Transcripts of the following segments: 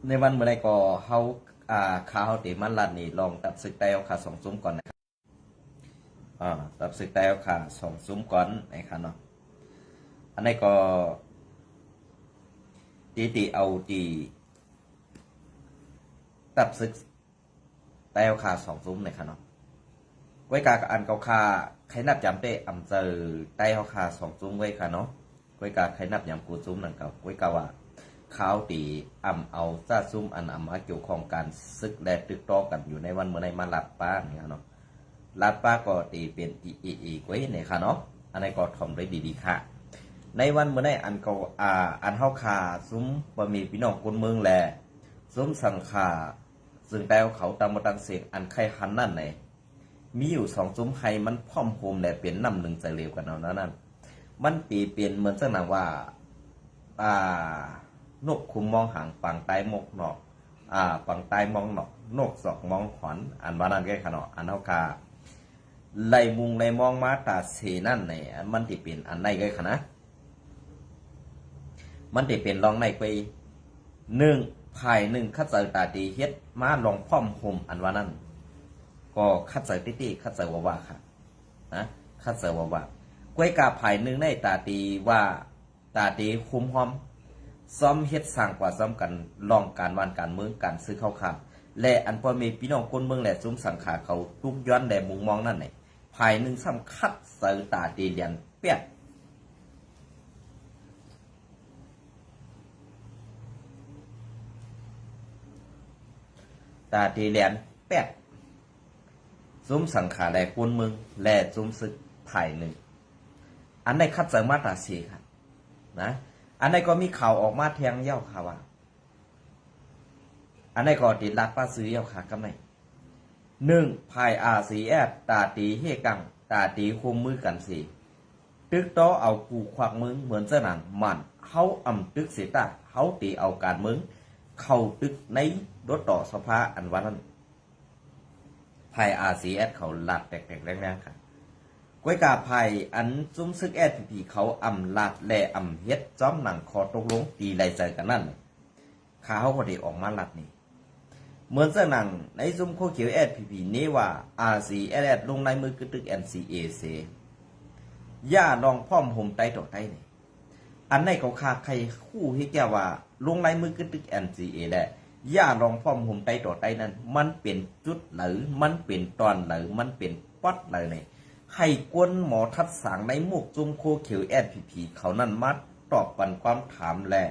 ในวันเมื่อไรก็เขาข่าวเขาตีมันลัดนี่ลองตัดสึกแต้วขาสองซุ้มก่อนนะครับตัดสึกแต้วขาสองซุ้มก่อนนะครับเนาะอันนี้ก็ตีเอาตีตัดสึกแต้วขาสองซุ้มนะครับเนาะไว้กาอันเกาคาใครนับจำเตะอ่ำเจอแต้วขาสองซุ้มไว้ค่ะเนาะไว้กาใครนับยำกูซุ้มนั่นกับไว้กาว่าข่าวตีอ่ำเอาซาซุ่มอันอ่ำมาเกี่ยวข้องการซึกและตึกต่อกันอยู่ในวันเมื่อในมาลัดป้าเนี่ยเนาะลัดป้าก็ตีเป็นอีกไว้เนี่ยค่ะเนาะอันนี้ก็ทำได้ดีๆค่ะในวันเมื่อในอันเขาอันเฮาขาซุ้มบะหมี่พี่น้องคนเมืองแลซุ้มสังขาซึ่งแต่เขาตามมาตังเสียงอันไข่หันนั่นไหนมีอยู่สองซุ้มไข่มันพร้อมโฮมแหละเปลี่ยนน้ำหนึ่งใจเร็วกันเอานั่นมันเปลี่ยนเหมือนเจ้าหนังว่านกคุมมองหางปังใต้มกหนอกปังใต้มองหนอกนกสอกมองขวัญอันว่านั่นแก่ขนาดอันเท่าคาไล่มุงไล่มองมาตาเสนั่นเนี่ยมันติเป็นอันใดแก่ขนาดมันติเป็นลองในไปหนึ่งภายหนึ่งคัดเจอตาดีเฮ็ดมาลองพร้อมห่มอันว่านั่นก็คัดเจอตี้คัดเจอว่าค่ะนะคัดเจอว่ากล้วยกาภายหนึ่งในตาดีว่าตาดีคุ้มหอมซ้อมเฮ็ดสร้างกว่าซ้อมกันลองการวานการเมืองการซื้อเข้าข่าวและอันพอมีพี่น้องคนเมืองแหละซุ้มสังขาเขาทุกย้อนแด่มุงมองนั่นไหนภายหนึ่งซ้ำคัดเสือตาดีเลียนเปียกตาดีเลียนเปียกซุ้มสังขาแหล่คนเมืองแหล่ซุ้มซึกภายหนึ่งอันในคัดเสือมาตราสีครับนะอันนี้ก็มีข่าวออกมาแทงเย้าค่ะว่าอันนี้ก็ติดลัดป้าซื้อเย้าค่ะก็ไม่หนึ่งภายRCSตาตีเฮกังตาตีคุมมือกันสีตึกโตเอากูควักมึงเหมือนเจ้าหนังมันเขาอ่ำตึกเสียตาเขาตีเอาการมึงเข้าตึกในรถต่อสภาอันวันนั้นภายRCSเขาลัดแตกๆแรงๆค่ะก้วยกาไผ่อันซุ้มซึกผีเขาอ่ำลาดแลอ่ำเฮ็ดจ้อมหนังคอตกลงตีไรใจกันนั่นขาเขาก็ได้ออกมาลัดนี่เหมือนเสื้อหนังในซุ้มโคเขียวผีนี้ว่า RCS ลงในมือกึตึก NCAC ย่าลองพ่อมห่มไตต่อไตนี่อันในเขาคาใครคู่ให้แกว่าลงในมือกึตึก NCA แหละย่าลองพ่อมห่มไตต่อไตนั้นมันเป็นจุดหรือมันเป็นตอนหรือมันเป็นป๊อดหรือเนี่ยให้กวนหมอทัดสางในหมวกจุ่มโคเขียวผีเขานั่นมาตอบปันความถามแหละ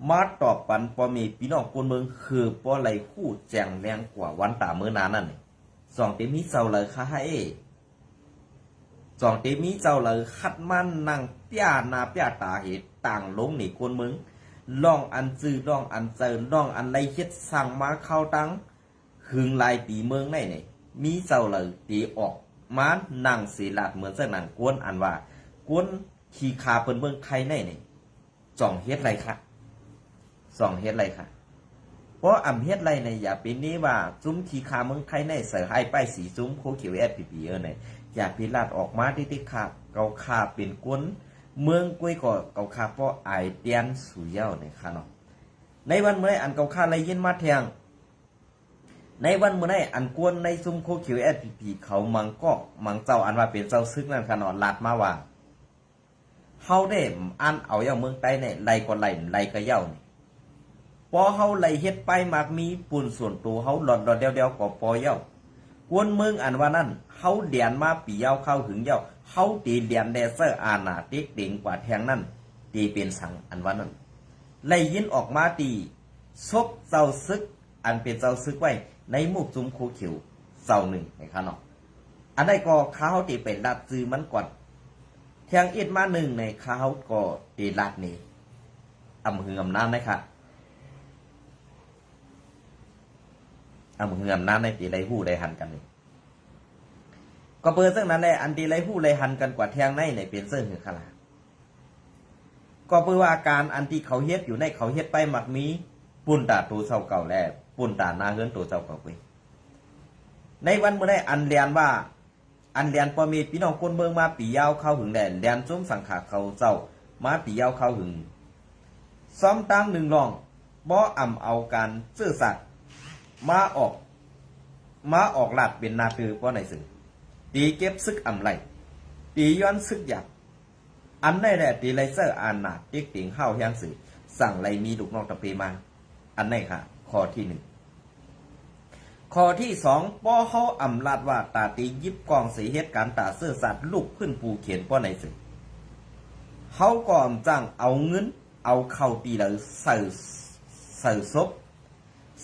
มาตอบปันพอมีพี่น้องคนเมืองคือพอไรคู่แจงแรงกว่าวันตาเมื่อนานนั่นสองเตมีเจ้าเลยค่ะให้สองเตมีเจ้าเลยคัดมันนั่งเปียนาเปียตาเหตุต่างลงหนีคนเมืองลองอันซื้อลองอันเจอลองอันไรเฮ็ดสั่งมาเข้าตั้งหึงลายปีเมืองได้เนี่ยมีเจ้าเลยตีออกมานั่งสีลาดเหมือนเส้นหนังกวนอันว่ากวนขี่ขาเปิ้นเบิ่งใครแน่นี่จ่องเฮ็ดไรค่ะส่องเฮ็ดไรค่ะเพราะอ่ำเฮ็ดไรในอย่าเป็นนี้ว่าซุ้มขี่ขาเมืองใครแน่เสือให้ป้ายสีซุ้มโคเขียวผีเนี่ยอย่าพิลาดออกมาที่ขาเกาขาเป็นกวนเมืองกล้วยก็เกาขาเพราะไอเตียนสุเย้าเนี่ยค่ะเนาะในวันเมื่ออันเกาขาไรยินมาแทงในวันเมื่อไงอันกวนในซุ้มโคเขียวผีเขามังก็มังเจ้าอันว่าเป็นเจ้าซึกนั่นขนาดลัดมาว่าเฮาได้อันเอาเย้าเมืองใต้เนี่ยไล่ก็ไล่ก็เย้านี่พอเฮาไล่เฮ็ดไปมากมีปุ่นส่วนตัวเฮาหลอดเดียวก็พอเย้ากวนเมืองอันว่านั่นเฮาเดียนมาปีเย้าเข้าถึงเย้าเฮาตีเดียนแดเซอร์อาณาติ๊กติงกว่าแทงนั่นตีเป็นสังอันว่านั่นไล่ยินออกมาตีซบเจ้าซึกอันเป็นเจ้าซึกไว้ในหมู่จุ้มโคเขียวเสาหนึ่งนะครับเนาะอันใดก็ข้าวตีเป็นลัดซื้อมันก่อนเทียงอิดมาหนึ่งในข้าวก็ตีลัดนี่อำเฮือมน้ำนะครับอำเฮือมน้ำในตีไรหู้ไรหันกันนี่ก็เปิดซึ่งนั้นแหละอันตีไรหู้ไรหันกันกว่าเทียงในเป็นเสื้อหือขลาก็เปิดว่าการอันที่เขาเฮ็ดอยู่ในเขาเฮ็ดไปหมักมีปุ่นตาตัวเศร้าเก่าแล้วปุ่นตาหน้าเฮือนตัวเจ้าเก่าไปในวันเมื่อได้อันเรียนว่าอันเรียนพอมีพี่น้องคนเมืองมาปียาวเข้าหึงแดนเรียนซุ้มสังขาเขาเจ้ามาปียาวเข้าหึงซ้อมตั้งหนึ่งรอง บ่เอาการซื่อสัตย์มาออกลาดเป็นนาตือป้อในสื่อตีเก็บซึกไรตีย้อนซึกหยับอันได้แหละตีไรเซอร์อันนาติ๊กติ่งเข้าแฮงสื่อสั่งไรมีลูกน้องตะเปมาอันไหนค่ะข้อที่หนึ่งข้อที่สองป้อเขาลาดว่าตาตียิบกองสีเหตุการตาเสื้อสัตว์ลูกขึ้นปูเขียนป้อในสื่อเขาก็จ้างเอาเงินเอาเข่าตีเลยใส่ซบ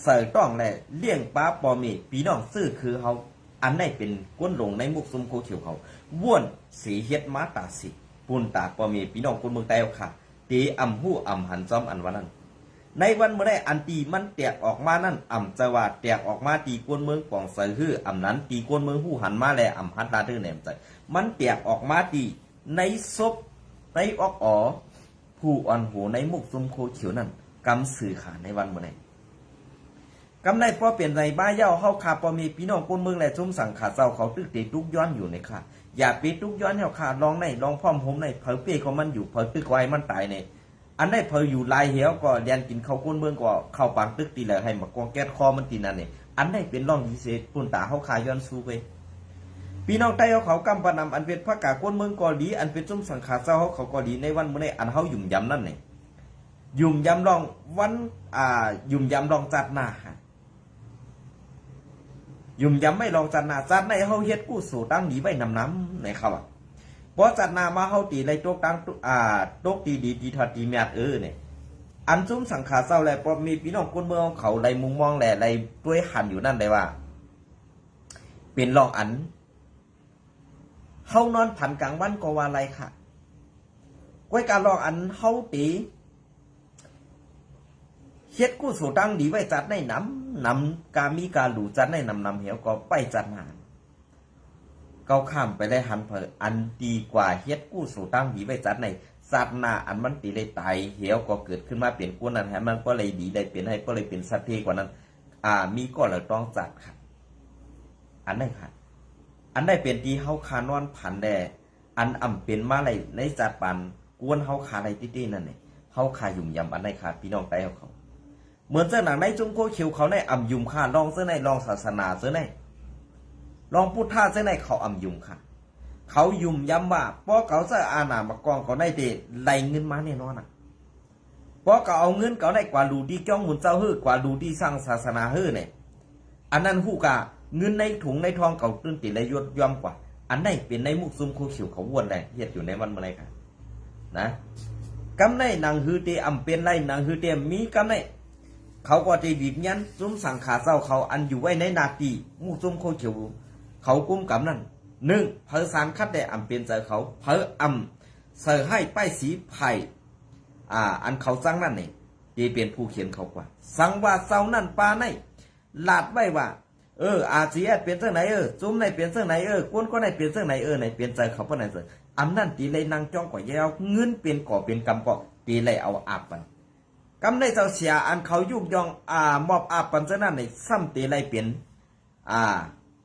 ใส่ต้องแหละเลี้ยงป้าปอมีปีน้องซื้อคือเขาอันได้เป็นก้นลงในมุกซุมโคเขียวเขาว่วนสีเฮ็ดมาตาสิปูนตาปอมีปีน้องคนเมืองใต้เอาค่ะตีหู้หันจอมอันวันนั้นในวันเมื่อได้อันตีมันแตกออกมานั่นจะว่าแตกออกมาตีกวนเมืองป่องใส่ฮื้อนั้นตีกวนเมืองหู้หันมาแลหันลาเธอแหนมใจมันแตกออกมาตีในซบในออกผู้อ่อนหูในมุกซุมโคเขียวนั่นกำสื่อขาในวันเมื่อไหร่กำได้พอเปลี่ยนใจบ้าเย่าเข้าคาพอมีพี่น้องคนเมืองและจุ่มสั่งขาเจ้าเขาตึกตีทุกย้อนอยู่ในค่ะอย่าปีทุกย้อนเห่าขาลองในลองพร้อมผมในเผอเปี้ยของมันอยู่เผอตึกไว้มันตายในอันได้เผออยู่ลายเหี่ยวก็เรียนกินข้าวคนเมืองก็เข้าปางตึกตีเลยให้มากองแก๊สคอมันตีนั่นเนี่ยอันได้เป็นร่องดีเศษปุ่นตาเข้าขาย้อนสู้ไปพี่น้องใต้เขากำปนำอันเป็นพระกาคนเมืองกอดีอันเป็นจุ่มสังขาเจ้าเขากอดีในวันเมื่อไหร่อันเขาหยุ่มยำนั่นเนี่ยหยุ่มยำลองวันหยุ่มยำลองจัดหน้ายุ่มยำไม่ลองจัดหน้าจัดในเขาเฮ็ดกู้สู่ตั้งหนีไว้น้ำในเขาเพราะจัดหน้ามาเขาตีในโต๊ะตั้งโต๊ะตีทัดตีเมียดเนี่ยอันจุ่มสังขาเจ้าแหละพอมีพี่น้องคนเมืองเขาไรมุงมองแหละไรด้วยหันอยู่นั่นเลยว่าเป็นลองอันเฮานอนผันกลางวันก็ว่าไรค่ะก้อยการลองอันเฮาตีเฮ็ดกู้สู่ตั้งดีไว้จัดในนำกามีการหลูจัดในนำเหี่ยวก็ไปจัดหาเก้าข้ามไปได้หันเผออันดีกว่าเฮ็ดกู้สู่ตั้งดีไว้จัดในสัตว์หน้าอันมันตีเลยตายเหี่ยวก็เกิดขึ้นมาเปลี่ยนกู้นั้นให้มันก็เลยดีได้เปลี่ยนให้ก็เลยเป็นสัตว์เทกว่านั้นมีก็เลยต้องจัดค่ะอันไหนค่ะอันได้เป็นที่เฮาคานอนผันแดอันเป็นมาอะไรในจัดปันกวนเฮาคาอะไรตี้ๆนั่นเนี่ยเฮาคายุ่มยำอันได้ค่ะพี่น้องใต้เขาเหมือนเจ้าหนังในจุงโคเขียวเขาในยุ่มค่ะลองเจ้าในลองศาสนาเจ้าในลองพุทธะเจ้าในเขายุ่มค่ะเขายุ่มยำว่าป้อเขาเจ้าอาณามากองเขาได้เดไล่เงินมาแน่นอนอ่ะป้อเขาเอาเงินเขาได้กว่าดูดีจ้องหมุนเจ้าฮื้อกว่าดูดีสร้างศาสนาฮื้อเนี่ยอันนั้นหูกะเงินในถุงในทองเก่าตื้นติเลยยดย่อมกว่าอันไหนเป็นในมุกซุมโคเขียวเขาวนแหละเฮ็ดอยู่ในวันเมื่อไรค่ะนะกำในนางฮือเตเป็นไรนางฮือเตมีกำในเขาก็จะบีบยันซุมสั่งขาเจ้าเขาอันอยู่ไว้ในนาตีมุกซุมโคเขียวเขากุ้มกำนั่นหนึ่งเผอสารคัดได้เป็นใจเขาเผอเสือให้ป้ายสีไผ่อันเขาสั่งนั่นนี่จะเป็นผู้เขียนเขากว่าสั่งว่าเจ้านั่นปาในลาดไว้ว่าอาเซียเปลี่ยนเสื้อไหนจุ้มไหนเปลี่ยนเสื้อไหนก้นก็ไหนเปลี่ยนเสื้อไหนไหนเปลี่ยนใจเขาเพราะไหนเสื้ออันนั้นตีเลยนางจ้องกว่าแยวเงินเป็นก่อเป็นกำก่อตีเลยเอาอาบปันกำในเจ้าเสียอันเขายุบยองมอบอาบปันเจ้านั่นในซ้ำตีเลยเปลี่ยน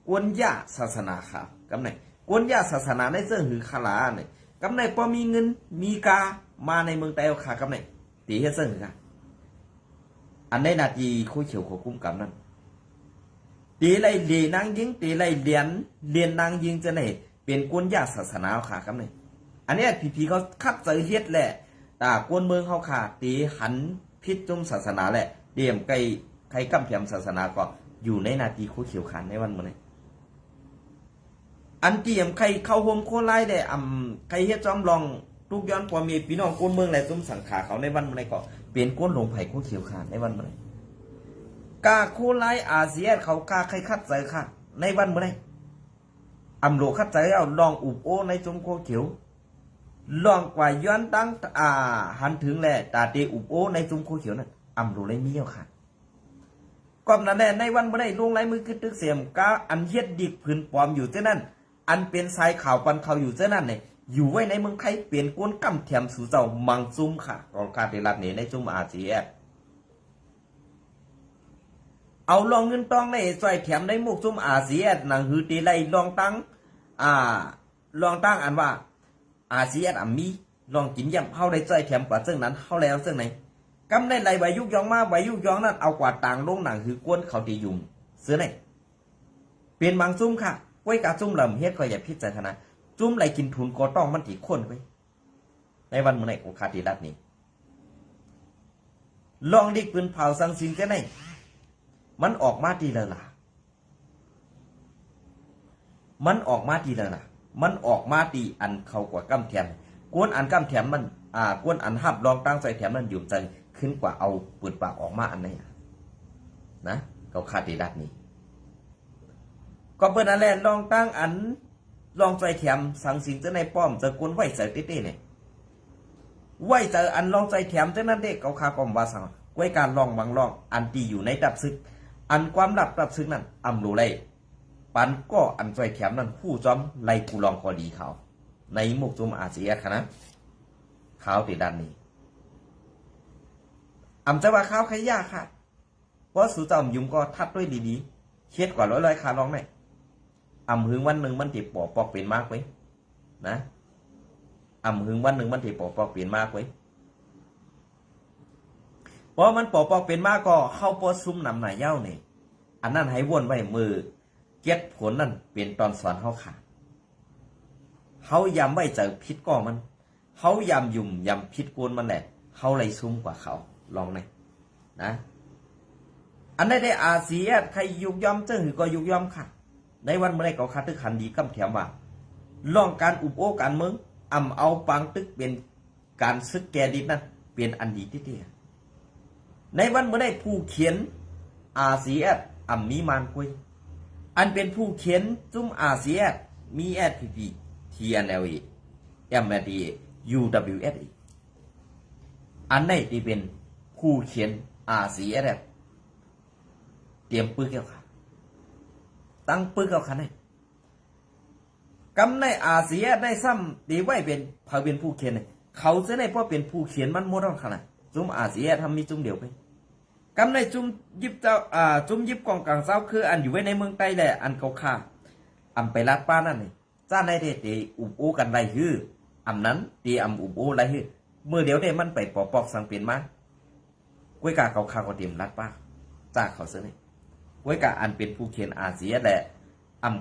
กวนยาศาสนาค่ะกำในกวนยาศาสนาในเสื้อหือขลาเนี่ยกำในพอมีเงินมีกามาในเมืองไต้เอาค่ะกำในตีให้เสื้อหือค่ะอันในนาทีคู่เฉียวของคุ้มกำนั้นตีไรเลียนางยิงตีไรเลียนนางยิงจะไหนเป็นกวนยาศาสนาขาครับเนี่ยอันนี้พี่เขาคัดใจเฮ็ดแหละแต่กวนเมืองเขาขาตีหันพิษจุมศาสนาแหละเดี่ยมไก่ใครกำเพียมศาสนาก็อยู่ในนาทีคู่เขียวขันในวันมื้อนี้อันเดี่ยมใครเข้าโฮมโคไล่ได้ใครเฮ็ดจอมลองทุกย้อนพอมีพี่น้องกวนเมืองแหละจุมสังขาเขาในวันมื้อนี้ก็เป็นกวนหลงไผ่คู่เขียวขันในวันมื้อนี้กาคูไลอาเซียนเขากาใครคัดใจค่ะในวันเมื่อไรโลคัดใจเอาลองอุบโอในจงโคเขียวลองกว่าย้อนตั้งหันถึงแหละตาเตอุบโอในจงโคเขียวนั่นโลเลยมีเอาค่ะก่อนนั้นแหละในวันเมื่อไรลงไรมือขึ้นตึกเสียมกาอันเฮ็ดดิกผืนปลอมอยู่เจ้านั่นอันเป็นสายข่าวปันเขาอยู่เจ้านั่นเนี่ยอยู่ไว้ในเมืองไทยเปลี่ยนก้นกำเทียมสู่เจ้ามังซุ่มค่ะกองการเดลัดเนี่ยในจุ่มอาเซียนเอาลองเงินตองในซอยแถมในมุกซุ่มอาเซียนหนังฮือตีไรลองตั้งอันว่าอาเซียนมีลองกินยำเข้าได้ซอยแถมกว่าเรื่องนั้นเข้าแล้วเรื่องไหน กำในไหลใบยุกยองมาใบยุกยองนั่นเอากว่าต่างลงหนังคือกวนเขาตียุ่มเสือไหนเปลี่ยนบางจุ้มค่ะไว้กาจุ้มลำเฮ็ดก็อย่าพิจารณาจุ้มไหลกินทุนก็ต้องมันตีคนไว้ในวันเมื่อไหร่โอคาตีรัดนี้ลองดิกปืนเผาสังสิงจะไหนมันออกมาดีแล้วล่ะมันออกมาดีแล้วล่ะมันออกมาดีอันเขากว่ากำแถมกวนอันกำแถมมันกวนอันหับลองตั้งใจแถมมันยุ่มใจขึ้นกว่าเอาปืนปากออกมาอันไหนนะเขาคาตีรัดนี้ก็เปิ้นอันแรกลองตั้งอันลองใจแถมสังสิงจะในป้อมจะกวนไหวใจเต้ๆเนี่ยไหวใจอันลองใจแถมจะนั่นเด็กเขาคากอมว่าสังไว้การลองบางลองอันตีอยู่ในดับซึกอันความลับดับซึกนั้นอำรู้เลยปันก็อันใจแถมนั้นคู่จอมไล่กูลองคอดีเขาในมุกจุมอาเซียนะเขาติดด้านนี้จะว่าเขาใครยากค่ะเพราะสุจอมยุงก็ทัดด้วยดีๆเช็ดกว่าร้อยคาลองไหมหึงวันหนึ่งมันติดปอกปอกเป็นมากไว้นะหึงวันหนึ่งมันติดปอกปอกเป็นมากไว้เพราะมันปอกปอกเป็นมากก็เข้าปอซุ่มนำหน่ายเย้าเนี่ยอันนั้นให้วนไว้มือเก็ดผลนั่นเป็นตอนสอนเขาขาดเขายำไว้เจอพิษก็มันเขายำยุ่มยำพิษกวนมันแหละเขาเลยซุ่มกว่าเขาลองเลยนะอันได้อาเซียใครยุกยอมเจ้าหือก็ยุกยอมค่ะในวันเมื่อไรก็คัดตึกขันดีกำแถมว่าลองการอุบโอการเมืองเอาปังตึกเป็นการซึกแกดิบนั่นเป็นอันดีที่เดียในวันเมื่อไรผู้เขียนอาเซียมีมานคุยอันเป็นผู้เขียนจุ้มอาเซียมีแอดพีพีทีเอ็นเอลเอ็มเอดียูดับเบิลยูเอสอันไหนที่เป็นผู้เขียนอาเซียเตรียมปืนเกี่ยวกับตั้งปืนเกี่ยวกับไหนกำในอาเซียในซ้ำดีไว้เป็นพาเป็นผู้เขียนเขาจะได้เพราะเป็นผู้เขียนมันโมดขนาดจุ้มอาเซียทำมีจุ้มเดียวไปกำในจุ้มยิบเจ้าจุ้มยิบกองกลางเจ้าคืออันอยู่ไว้ในเมืองใต้แหละอันเขาฆ่าไปลัดป้านั่นนี่จ้าในเดอุบโอกันไรฮือนั้นตีอุบโอไรฮือเมื่อเดี๋ยวได้มันไปปอกปอกสังเปลี่ยนมาก้วยกาเขาฆ่าเขาเตรียมลัดป้าจ้าเขาเสนอก้วยกาอันเป็นผู้เขียนอาเซียแหละ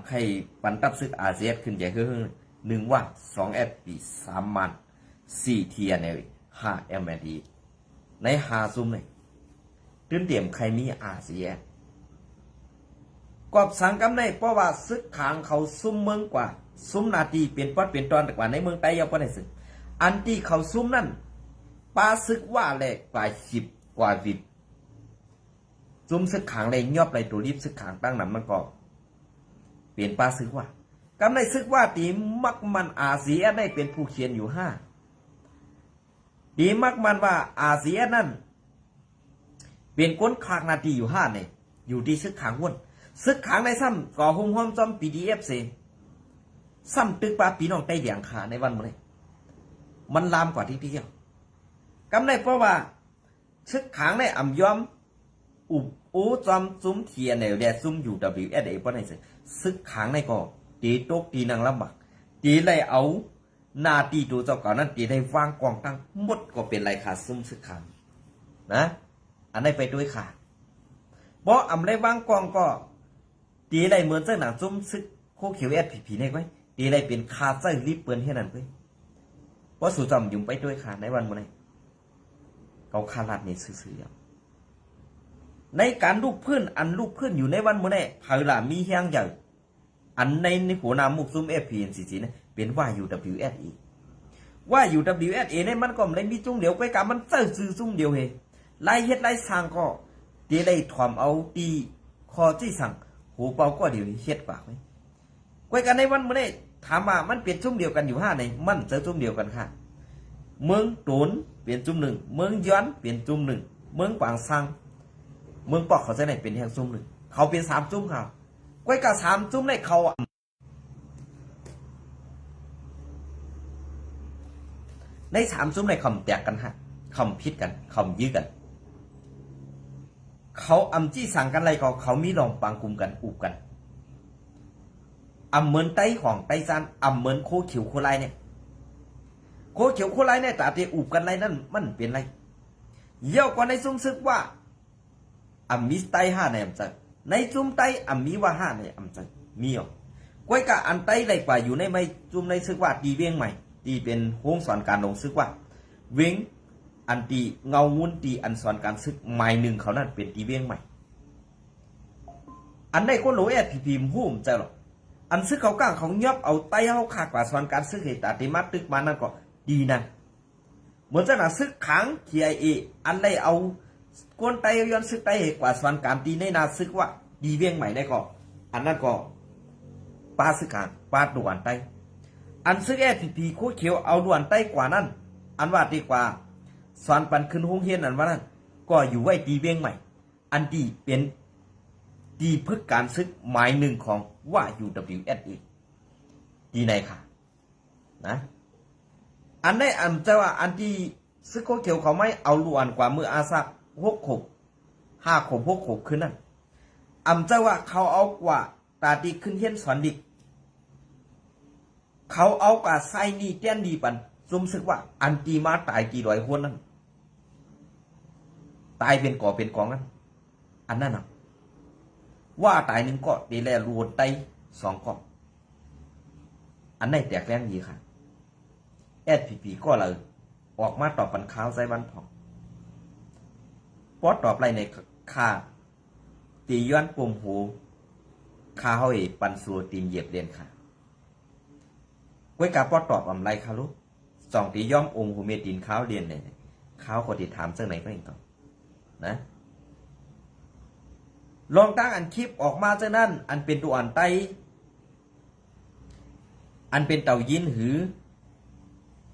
ใครปันตับซึกอาเซียขึ้นใหญ่ขึ้น1ว่า2 แอดปี3มัน4 ทีเนล5 แมดีใน5ซุ่มเลยตื่นเตรียมใครมีอาเซียกอบสังกำในเพราะว่าซึกขางเขาซุ่มเมืองกว่าซุ่มนาทีเปลี่ยนปัดเปลี่ยนตอนแต่กว่าในเมืองใต้ยังไม่ได้ซึกอันที่เขาซุ่มนั่นปาซึกว่าแหลกกว่า10กว่าวิบซุ่มซึกขางเลยยอบเลยตัวรีบซึกขางตั้งนั้นมันก็เปลี่ยนปาซึกว่ากำในซึกว่าตีมักมันอาเซียได้เป็นผู้เขียนอยู่5ตีมักมันว่าอาเซียนั่นเป็นก้นขางนาทีอยู่5เนี่ยอยู่ที่ซึกขางวนซึกขางในซ้ำก่อหุ่มห้อมจอมปีดีเอฟซีซ้ำตึกปลาปีน้องใต้เดียงขาในวันนี้มันลามกว่าที่เดียวกำในเพราะว่าซึกขางในยอมอุบอูจอมซุ้มเทียนในแดดซุ้มอยู่ WSA เพราะในซึกขางในก็ตีตกตีนางลำบากตีเลยเอานาตีตัวเจ้าเก่านั้นตีได้วางกองตั้งหมดก็เป็นไรขาซุ้มซึกขางนะอันนี้ไปด้วยขาเพราะได้วางกองก็ตีไรเหมือนเจ้าหนังซุ้มซึกโคเขียวผีในไว้ตีไรเป็นคาเจ้ารีบเปือนให้นั่นไว้เพราะสุจอมยุ่งไปด้วยขาในวันนี้เขาคาลาดในซื่อในการลูกเพื่อนลูกเพื่อนอยู่ในวันมื้อนี้เผาล่ะมีแห้งใหญ่อันในหัวหน้ามุกซุ่ม FPNCC นะเป็นว่า UWSA ว่า UWSA เนี่ยมันก็ไม่มีจุ่มเดียวไปกับมันซื่อจุ่มเดียวเฮไล่เฮ็ดไล่สร้างก็ตีได้ถอมเอาตีคอจี้สั่งหูเป่าก็เดี๋ยวเฮ็ดกว่าไว้ไว้กันในวันมื้อนี้ถามว่ามันเป็นจุ่มเดียวกันอยู่5ไหนมันจะจุ่มเดียวกันค่ะเมืองตูนเปลี่ยนจุ่ม1เมืองย้อนเปลี่ยนจุ่ม1เมืองปางซังเมืองปอกเขาจะไหนเป็นแห่งจุ่ม1เขาเป็น3จุ่มค่ะก้อยกับ3จุ่มในเขาใน3จุ่มในคำแตกกันฮะคำพิษกันคำยื้อกันเขาจี้สั่งกันอะไรก็เขามีลองปังกลุ่มกันอุบกันเหมือนไต้ของไต้ซานเหมือนโคเขียวโคไลเนี่ยโคเขียวโคไลเนี่ยแต่ที่อุบกันไรนั่นมันเป็นไร เยี่ยวกว่าในซุ่มซึกว่าอัมมีไตห้าในอัมจัดในซุ่มไตอัมมีว่าห้าในอัมจัดมีอ่ะก้อยกะอันไตไรกว่าอยู่ในไม่ซุ่มในซึกว่าตีเวียงใหม่ตีเป็นห้องสอนการลงซึกว่าเวียงอันตีเงามุนตีอันสอนการซึกใหม่หนึ่งเขานั่นเป็นตีเวียงใหม่อันได้คนโหลแอดพีมหุ่มเจ้าหรออันซึกเขาก้างเขายอบเอาไตเขาขากว่าสอนการซึกเหตุติมาตึกมานั่นก็ดีนั่นเหมือนจะหนาซึกขังทีไอเออันได้เอากวนไตย้อนซึกไตเหตุกว่าสอนการตีในนาซึกว่าดีเวียงใหม่ได้ก็อันนั้นก็ปาซึกขังปาด่วนไตอันซึกแอดพีโคเขียวเอาด่วนไตกว่านั้นอันว่าดีกว่าสอนปันขึ้นห้องเฮียนอันว่านั้นก็อยู่ไว้ดีเวียงใหม่อันดีเป็นดีพึกการซึกหมายหนึ่งของว่า UWSA ดีในค่ะนะอันได้อันจะว่าอันที่ซึกโคเขียวเขาไม่เอาล้วนกว่ามืออาซัก5 ขบขึ้นนั่นอันจะว่าเขาเอากว่าตาดีขึ้นเฮียนสอนดิกเขาเอากว่าไซนี่เตี้ยนดีปันซุ่มซึกว่าอันตีมาตายกี่ร้อยคนนั่นตายเป็นก่อเป็นกองนั่นอันนั้นนะว่าตายหนึ่งก็ดีแลรวนไต2 ก้อนอันไหนแตกแรงดีค่ะSPP ก็เลยออกมาตอบปันข้าวใส่บันผ่องปอดตอบไรในค่าตีย้อนปุ่มหูค่าเฮาเอปันสัวตีนเหยียบเรียนค่ะไว้กับปอดตอบอำไรค่ะลูก2 ตีย่อมอมหูเมตินข้าวเรียนเนี่ยข้าวก็ติดถามเจ้าไหนก็เองต่อนะลองตั้งอันคลิปออกมาเจ้านั่นอันเป็นตัวอันไตอันเป็นเต่ายินหือ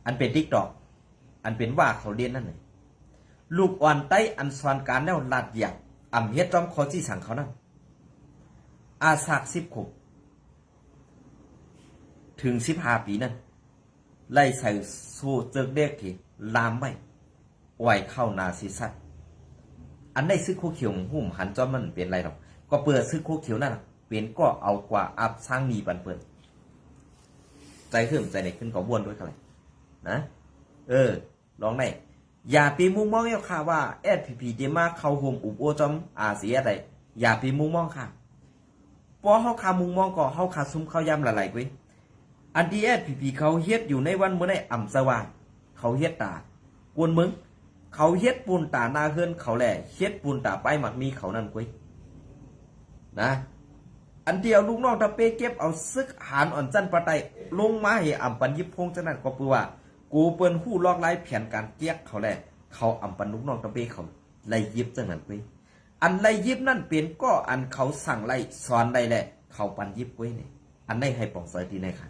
อันเป็นติ๊กตอกอันเป็นว่าเขาเรียนนั่นเลยลูกอ่อนไตอันสอนการแล้วลาดอยากอ่ำเฮ็ดจอมขอที่สั่งเขานั่นอาสาก10 ขวบถึง15 ปีนั่นไล่ใส่โซ่เจิกเด็กที่ลามไม่ไหวเข้านาซีซัดอันได้ซื้อโคเขียวหุ่มหันจอมมันเป็นไรหรอกก็เปิดซื้อโคเขียวนั่นเป็นก็เอากว่าอับสร้างมีปันเปิดใจขึ้นใจในขึ้นก็วนด้วยกันเลยนะลองได้อย่าปีมุมมองเยาค่ะว่าSPPจะมาเข้าห่มอุบโอจอมอาเซียอะไรอย่าปีมุมมองค่ะเพราะเขาขามุมมองก็เขาขาซุ้มเขายำหลายๆกุ้ยอันที่SPPเขาเฮ็ดอยู่ในวันเมื่อได้อ่ำสว่างเขาเฮ็ดตากวนมึงเขาเฮ็ดปูนตาหน้าเฮือนเขาแหล่เฮ็ดปูนตาป้ายหมักมีเขานั่นกุ้ยนะอันเดียวลูกน้องตะเปเก็บเอาซึกหานอ่อนจันปะไตลงมาให้อ่ำปันยิบพงจันนั่นก็ปือว่ากูเปิ้นหู้ลอกไล่แผนการเกียกเขาแหละเขาอ่ำปันลูกน้องตะเปเขาไล่ยิบจังนั้นกุ้ยอันไล่ยิบนั่นเป็นก็อันเขาสั่งไล่สอนไล่แหละเขาปันยิบกุ้ยเนี่ยอันได้ให้ปองเสยทีในค่ะ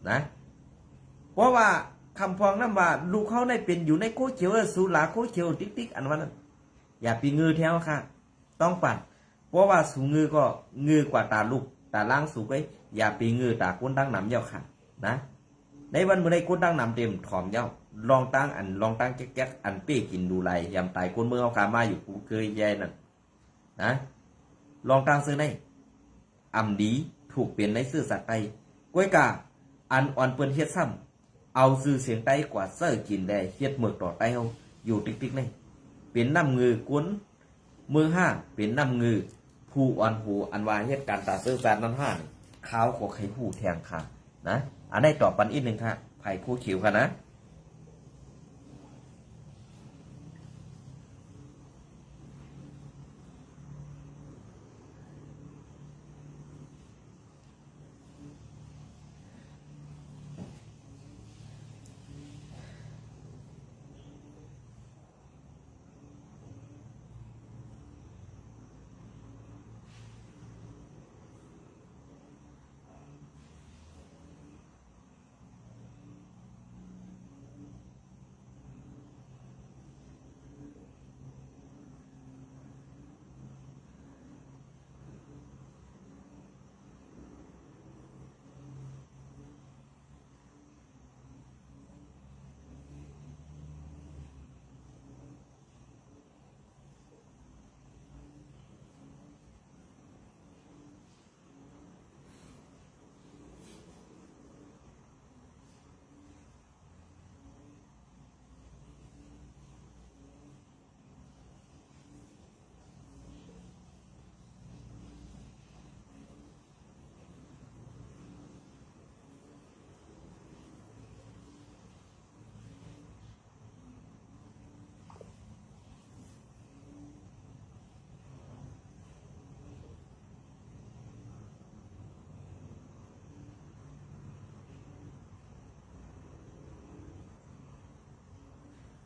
นะเพราะว่าคำพองนั่นว่าลูกเขาได้เป็นอยู่ในโคเขียวสูหลาโคเขียวติ๊กอันว่านั้นอย่าปีงือแถวค่ะต้องปั่นเพราะว่าสูงงือก็งือกว่าตาลูกตาล่างสูงไว้อย่าปีงือตาก้นตั้งหนำเย้าค่ะนะในวันเมื่อใดก้นตั้งหนำเต็มถอมเย้าลองตั้งแก๊กอันเป้กินดูไรยำตายก้นเมื่อเอาขามาอยู่กูเคยแย่นั่นนะลองตั้งซื้อในอ่ำดีถูกเปลี่ยนในซื้อสัตว์ไตก้วยกาอันอ่อนเปิ้นเฮ็ดซ้ำเอาซื้อเสียงไตกว่าเสื้อกินได้เฮ็ดเมือกต่อไตเฮาอยู่ติ๊กนี่เป็นน้ำงือก้นมือห้าเป็นน้ำงือผู้อ่อนหูอันว่าเฮ็ดการตาซื้อแฟนนั้นห้าข้าวก็ไข่ผู้แทงค่ะนะอันได้ตอบปันอีกหนึ่งค่ะไผ่คู่ขิวค่ะนะ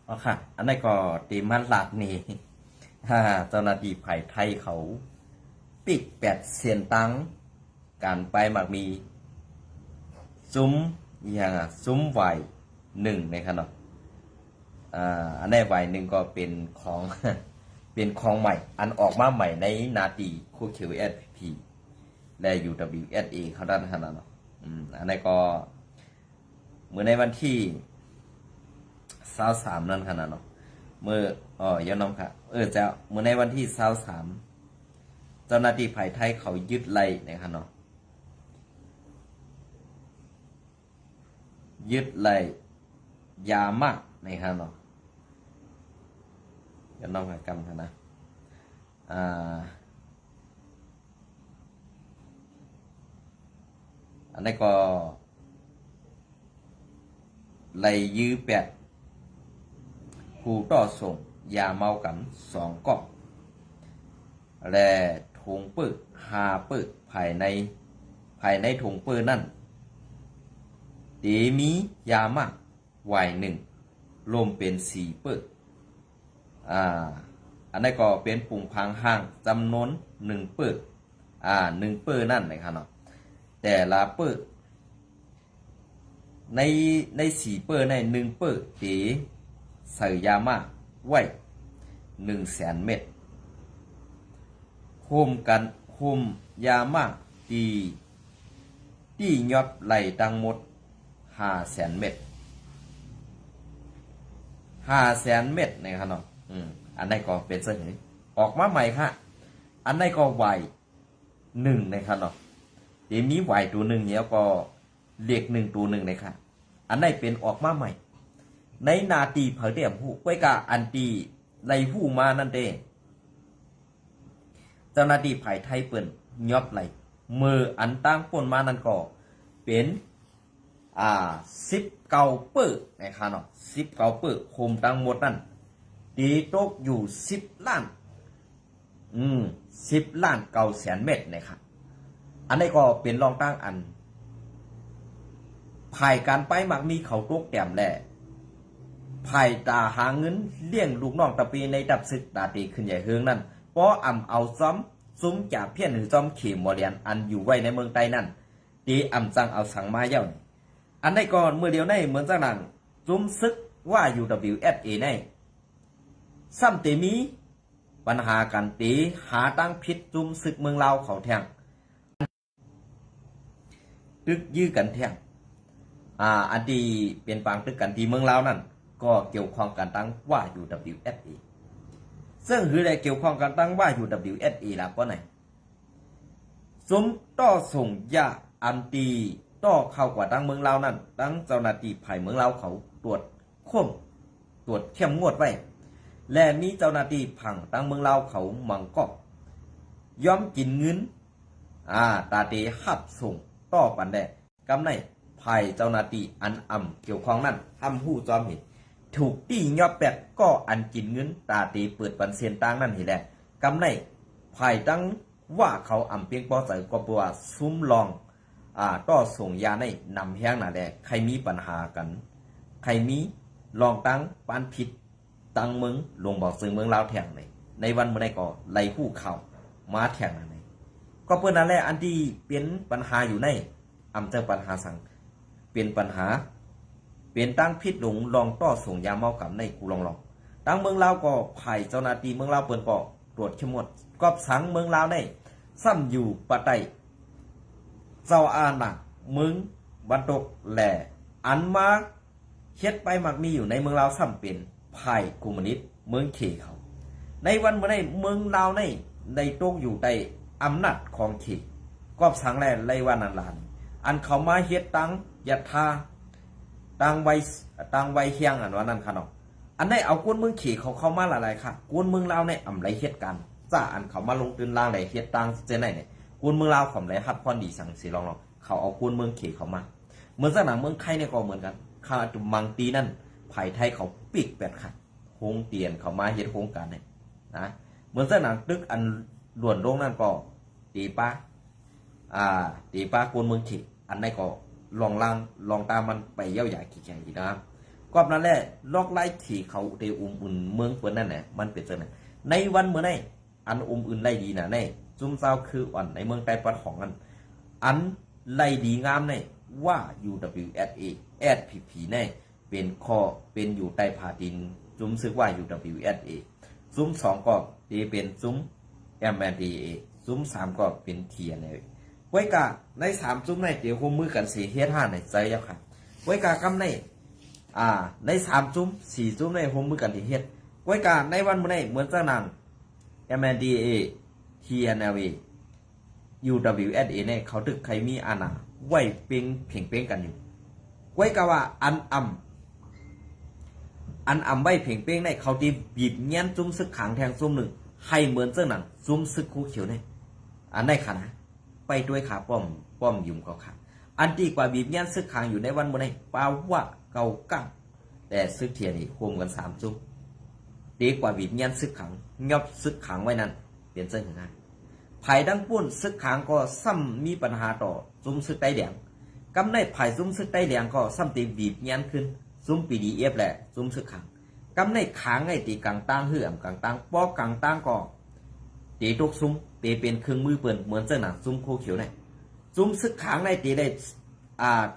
อ๋อค่ะอันนี้ก็ตีมันหลักนี่ เจ้าหน้าที่ไผ่ไทยเขาปิก8 เสียนตังการไปมักมีซุ้มอย่างซุ้มไหว1ในขนาดอันนี้ไหว1ก็เป็นของ เป็นของใหม่อันออกมาใหม่ในนาตีคู่ QSP และ UWSA เขาด้านขนาดเนาะอันนี้ก็เมื่อในวันที่23นั่นขนาดเนาะเมื่อย้อนน้องค่ะจะเมื่อในวันที่23เจ้าหน้าที่ไผ่ไทยเขายึดไล่นะครับเนาะยึดไล่ยามากนะครับเนาะย้อนน้องค่ะกำนะอันนี้ก็ไล่ยื้อ8ผู้ต่อส่งยาเมากัน2 กล่องและถุงปื้อ5 ปื้อภายในถุงปื้อนั่นมียามากไว1รวมเป็น4 ปื้ออันนี้ก็เป็นปุ่งพังห่างจำนวน1 ปื้อ1 ปื้อนั่นนะครับเนาะแต่ละปื้อใน4 ปื้อใน1 ปื้อใส่ยามาไว้100,000 เม็ดคุมยามาที่ยอดไหลตังหมด500,000 เม็ด500,000 เม็ดนะครับเนาะอันนี้ก็เป็นเสนอออกมาใหม่ค่ะอันนี้ก็ไหว1นะครับเนาะเดี๋ยวนี้ไหวตัว1เนี่ยก็เล็ก1ตัว1เลยค่ะอันนี้เป็นออกมาใหม่ในนาตีเผยเดียมผู้ไว้กะอันตีไล่ผู้มานั่นเด้เจ้าหน้าที่ไผ่ไทยเปิ่นยอบไหลมืออันตั้งป่นมานั่นก็เป็น19 ปื้อนะครับเนาะ19 ปื้อคุมตั้งหมดนั่นตีตกอยู่10 ล้าน10 ล้าน 900,000 เม็ดนะครับอันนี้ก็เป็นรองตั้งอันภายการไปมักมีเขาตกแต้มแหละภายตาหาเงินเลี้ยงลูกน้องตะปีในดับศึกตาตีขึ้นใหญ่เฮืองนั่นเพราะเอาซ้ำซุ้มจ่าเพี้ยนหรือซ้อมเข็มมอเลียนอันอยู่ไว้ในเมืองใต้นั่นตีจังเอาสังมาเย้าอันได้ก่อนเมื่อเดียวในเหมือนจังนั้นซุ้มซึกว่า UWSA ในซ้ำเตมีปัญหากันตีหาตั้งพิษซุ้มซึกเมืองลาวเขาแทงตึกยื้อกันแทงอันที่เป็นปางตึกกันที่เมืองลาวนั่นก็เกี่ยวข้องกันตั้งว่า UWSA ซึ่งคือได้เกี่ยวข้องกันตั้งว่า UWSA แล้วก็ไหนซุ้มต่อส่งยาอันตีต่อเข้ากว่าตั้งเมืองลาวนั่นตั้งเจ้าหน้าที่ภายเมืองลาวเขาตรวจค้นตรวจเข้มงวดไว้และมีเจ้าหน้าที่ผังตั้งเมืองลาวเขามังก็ย้อมกินเงินตาเตหับส่งต่อปันแดกำในภายเจ้าหน้าที่อันเกี่ยวข้องนั่นทำผู้จอมเห็นถูกตียอบแปดก็อันกินเงินตาตีเปิดปันเซียนตังนั่นเห็นแหละกำในภายตั้งว่าเขาเพียงปอใส่ก็ปัวซุ้มลองต่อส่งยาในนำแห้งน่ะแหละใครมีปัญหากันใครมีลองตั้งปานผิดตั้งเมืองลงบอกซึ่งเมืองลาวแทงในวันเมื่อใดก็ไล่ผู้เข่ามาแทงนั่นก็เพื่อนนั่นแหละอันที่เป็นปัญหาอยู่ในเจอปัญหาสั่งเป็นปัญหาเป็นตั้งพิษหลงลองต่อส่งยาเมากับในกูลองตั้งเมืองลาวก็ไผ่เจ้าหน้าที่เมืองลาวเปิดก็ตรวจเข้มงวดก็สังเมืองลาวในซ้ำอยู่ปะไตเจ้าหนักมึงบันตกแหล่อันมาเฮ็ดไปมักมีอยู่ในเมืองลาวซ้ำเป็นไผ่คอมมิวนิสต์เมืองเขเขาในวันเมื่อในเมืองลาวในตกอยู่ใต้อำนาจของเขก็สังแลไล่ว่านันลานอันเขามาเฮ็ดตังยัดทาตังไวเฮียงอันว่านั่นค่ะเนาะอันได้เอากวนเมืองเขเขามาหลายๆค่ะกวนเมืองลาวในไรเฮ็ดกันจ้าอันเขามาลงตื่นล่างไหนเฮ็ดตังเจไหนเนี่ยกวนเมืองลาวของไรฮับพรดีสั่งสิลองเขาเอากวนเมืองเขเขามาเหมือนสนามเมืองไทยเนี่ยก็เหมือนกันข้าจุมังตีนั่นไผ่ไทยเขาปิกแปดค่ะโครงเตียนเขามาเฮ็ดโครงการเนี่ยนะเหมือนสนามตึกอันล้วนลงนั่นก็ตีป้ากวนเมืองเขอันไหนก็ลองตามมันไปเย้าใหญ่กี่แข่งกี่นะครับ กอบนั้นแหละลอกไล่ที่เขาเตอุ่นเมืองเปิ้นนั่นแหละมันเป็นจังได๋ในวันมื้อนี้อันอื่นไล่ดีน่ะในซุ่มเซาคืออ่อนในเมืองใต้ปัดของอันไล่ดีงามในว่า UWSA SPP ในเป็นข้อเป็นอยู่ใต้ผาดินซุ่มซึกว่า UWSA ซุ่ม2ก็เป็นซุ่ม MNDAA ซุ่ม3ก็เป็น TNLA ไว้กะใน3ซุ่มในเดี๋ยวร่วมมือกันสิเฮ็ด5ในใจแล้วค่ะไว้กะกำในใน3ซุ่ม4ซุ่มในร่วมมือกันที่เฮ็ดไว้กะในวันมื้อนี้เหมือนจังนั้น MNDAA TNLA UWSA เนี่ยเขาตึกใครมีอาณาไว้เพ่งเป้งกันอยู่ไว้กะว่าอันไว้เพ่งเป้งในเขาที่บีบเงี้ยนซุ่มซึกขังแทงซุ่มหนึ่งให้เหมือนเจ้าหนังซุ่มซึกคู่เขียวเนี่ยอันในขณะไปด้วยขาป้อมยุ่มเขาขาอันดีกว่าบีบเงี้ยนซึกขังอยู่ในวันมื้อนี้ป่าวว่าเก่ากั้งแต่ซึกเทียนี่คุมกัน3ซุ่มดีกว่าบีบเงี้ยนซึกขังยอบซึกขังไว้นั่นเปลี่ยนเส้นงานไผ่ดังปุ้นซึกขังก็ซ้ำมีปัญหาต่อซุ่มซึกใต้แดงกำในไผ่ซุ่มซึกใต้แดงก็ซ้ำตีบีบเงี้ยนขึ้นซุ่ม PDF แหละซุ่มซึกขังกำในขางไอ้ตีกลางตั้งเหื่อมกลางตั้งป้อกลางตั้งก็ตีทุกซุ้มตีเป็นเครื่องมือเปิ่นเหมือนเจ้าหนังซุ้มโคเขียวเนี่ยซุ้มซึกขางในตีได้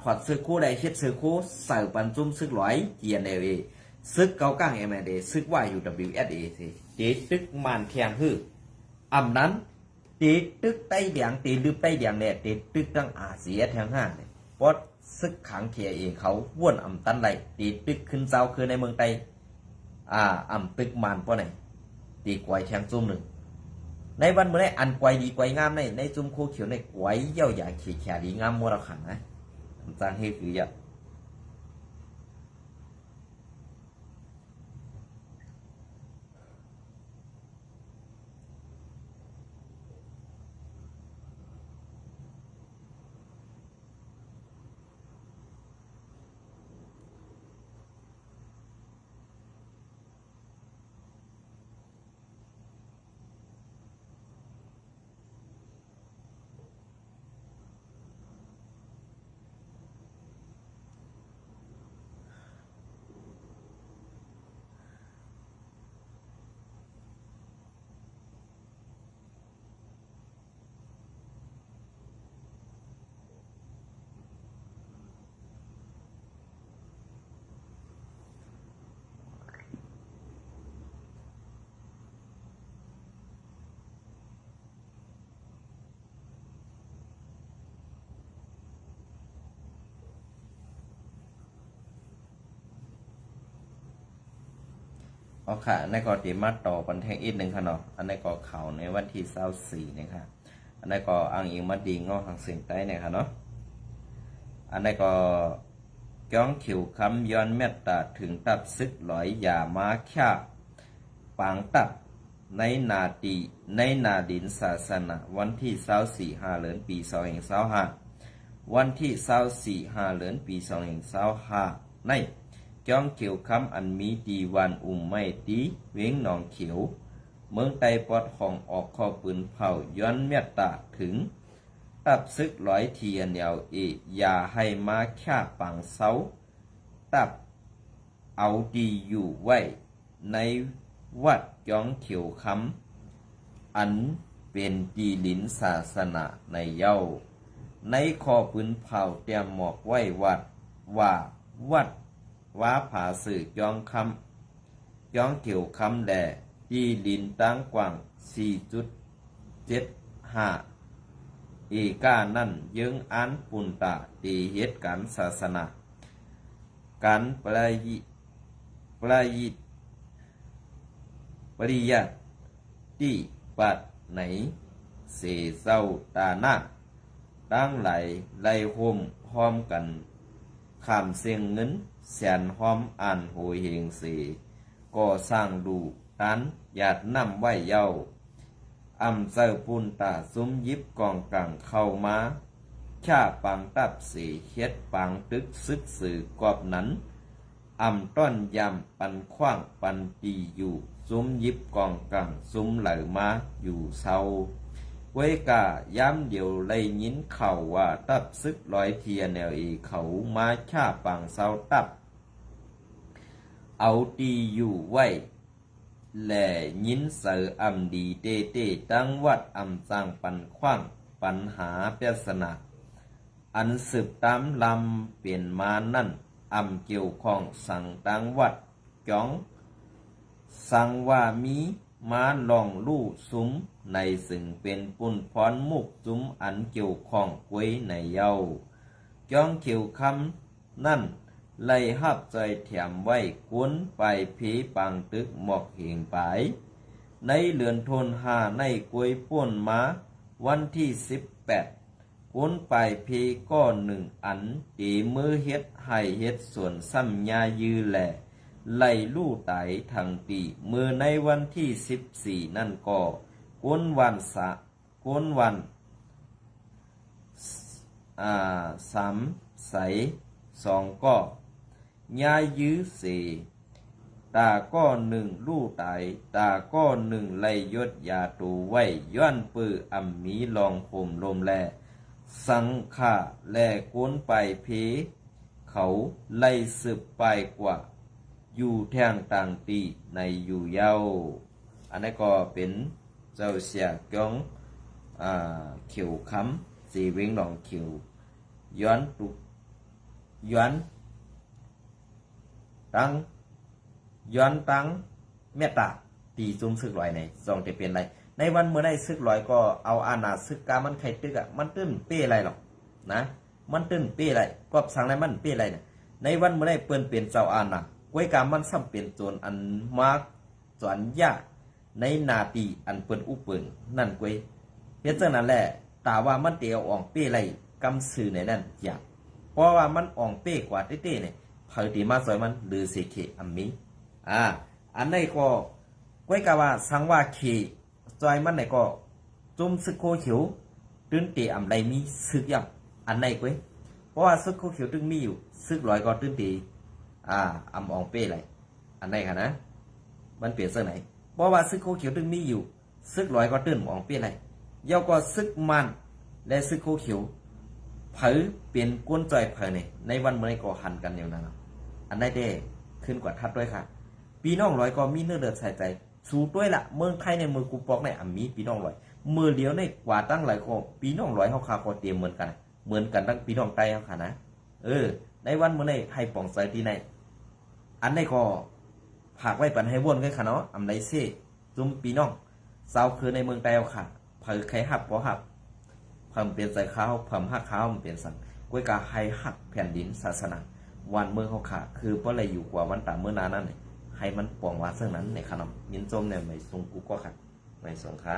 ถอดซึกคู่ได้เฮ็ดซึกคู่ใส่ปันซุ้มซึกหลอยเกียนเอซึกเกาก้าง MND ซึกว่า UWSA สิตีตึกมันแทงหื้ออำนั้นตีตึกใต้แดงตีลืบใต้แดงเนี่ยตีตึกตั้งอาเซียแทงห้าเนี่ยเพราะซึกขังเทียเองเขาว่วนอำตันไหลตีตึกขึ้นเจ้าคือในเมืองไต้อำตึกมันป้อไหนตีกวยแทงซุ่มหนึ่งในวันเมื่อไรอันกวยดีกวยงามในซุ่มโคเขียวในกวยเย่าใหญ่เขียแขดีงามมัวเราขันนะจางเฮคือเยอะเอาค่ะในกอตีมาต่อปันแทงอีกหนึ่งค่ะเนาะอันในกอเข่าในวันที่24นะคะอันในกออ้างอิงมาดีงอหางเสียงใต้เนี่ยค่ะเนาะอันในกอจ้องขิวคำย้อนเมตตาถึงตับซึกหลอยอย่ามาแค่ปางตับในนาดินศาสนาวันที่24 เดือนปี2525วันที่24 เดือนปี2525ในจ้องเขียวคำอันมีดีวันไม่ตีเว้งหนองเขียวเมืองไต้ปอดห้องออกข้อปืนเผาย้อนเมตตาถึงตับซึกร้อยเทียนยาวอย่าให้มาแค่ปังเสาตับเอาดีอยู่ไว้ในวัดจ้องเขียวคำอันเป็นดีลินศาสนาในเย้าในข้อปืนเผาเตรียมหมอกไว้วัดว่าผาสื่อจ้องเขียวคำแด่ดีลินตั้งกว้าง 4.75 ก้านั่นยึงอันปุนตาตีเหตุการศาสนาการปริยัติที่ปัดไหนเสเศร้าตาหน้าตั้งไหลไล่โฮมพร้อมกันขามเสียงเงินแสนหอมอ่านโหยเฮงเสก็สร้างดูตันหยาดน้ำไว้เย้าอำเจ้าปุนตาซุ้มยิบกองกลางเข้ามาชาปังตับเสีเฮ็ดปังตึกซึกสื่อกอบนั้นอำต้อนยำปันขว้างปันตีอยู่ซุ้มยิบกองกลางซุ้มไหลมาอยู่เศร้าไว้กะย้ำเดียวเลยยินเข่าว่าตับซึกร้อยเทียนเขามาชาปังเศร้าตับ เอาตีอยู่ไว้แหล่ยินเสืออำดีเตเตตั้งวัดอำสร้างปันขว้างปัญหาเปยสนาอันสืบตามลำเปลี่ยนมานั่นอำเกี่ยวข้องสั่งตั้งวัดจ้องสั่งว่ามีมาลองลู่ซุ้มในซึ่งเป็นปุ่นพรมุกซุ้มอันเกี่ยวข้องไว้ในเยาจ้องเขียวคำนั่นไล่หับใจแถมไว้กวนไปผีปังตึกหมอกเหงไปในเลือนทนหาในกวยป่วนมาวันที่18กวนไปผีก้อนหนึ่งอันตีมือเฮ็ดให้เฮ็ดส่วนซ้ำยายือแหล่ไล่ลู่ไตทางปีมือในวันที่14นั่นก็กวนวันกวนวันสามใส2ก็ยายื้อตาก้อนหนึ่งลู่ไตตาก้อนหนึ่งไล่ยศยาตูไว้ย้อนปืออำมีลองห่มลมแลสังขาแลกวนไปเพเขาไล่สืบไปกว่าอยู่แท่งต่างตีในอยู่เย้าอันนี้ก็เป็นเจ้าเสียกงเขียวคำสีวิ่งหลองเขียวย้อนตุย้อนตังย้อนตังเมตตาตีซุ่มซึกลอยในซองจะเป็นไรในวันเมื่อได้ซึกลอยก็เอาอาณาซึกกามันไข่ตึกอ่ะมันตื้นเป้อะไรหรอกนะมันตื้นเป้อะไรกอบสั่งอะไรมันเป้อะไรเนี่ยในวันเมื่อได้เปิ้นเปลี่ยนเจ้าอาณาไว้กามันซ้ำเปลี่ยนโจรอันมากจวนยากในนาตีอันเปิ้นอุปเปิงนั่นกวยเฮ็ดจังนั้นแหละตาว่ามันเตียวอ่องเป้ไรกำสื่อในนั่นอยากเพราะว่ามันอ่องเป้กว่าเต้ๆเนี่ยเผยตีมาซอยมันหรือเสเคอัมมีอันนี้ก็ก้อยกาว่าสังว่าเคจอยมันไหนก็จุ่มซึกโคเขียวตึ้นเตะอำไรมีซึกยับอันไหนก้อยเพราะว่าซึกโคเขียวตึ้งมีอยู่ซึกลอยก็ตึ้นเตะอำอองเป้ไรอันไหนค่ะนะมันเปลี่ยนเสื้อไหนเพราะว่าซึกโคเขียวตึ้งมีอยู่ซึกลอยก็ตึ้นอองเป้ไรเยาก็ซึกมันและซึกโคเขียวเผยเปลี่ยนก้นจอยเผยในวันเมื่อไรก็หันกันอย่างนั้นอันไหนเด้ขึ้นกว่าทัดด้วยค่ะปีน้องลอยก็มีเนื้อเดือดใส่ใจสู้ด้วยละเมืองไทยในมือกูปอกในมีปีน้องลอยมือเลี้ยวในกว่าตั้งหลายก็ปีน้องลอยเขาคาก็เตรียมเหมือนกันตั้งปีน้องไตเขาค่ะนะในวันเมื่อในให้ป่องใส่ที่ในอันในก็ผักไว้ปันให้วนกันค่ะเนาะไรเซ่จุ่มปีน้องสาวคือในเมืองไทยเขาค่ะเผยใครหับก็หับเพิ่มเปลี่ยนใส่ข้าวเพิ่มหักข้าวมันเปลี่ยนสั่งก้วยกาให้หักแผ่นดินศาสนาวันเมืองเขาค่ะคือเพราะอะไรอยู่กว่าวันตาเมื่อนานนั่นให้มันป่องว่าเสื่องนั้นในขนมยินจมเนี่ยไม่ทรงกูก็ค่ะไม่ทรงค่า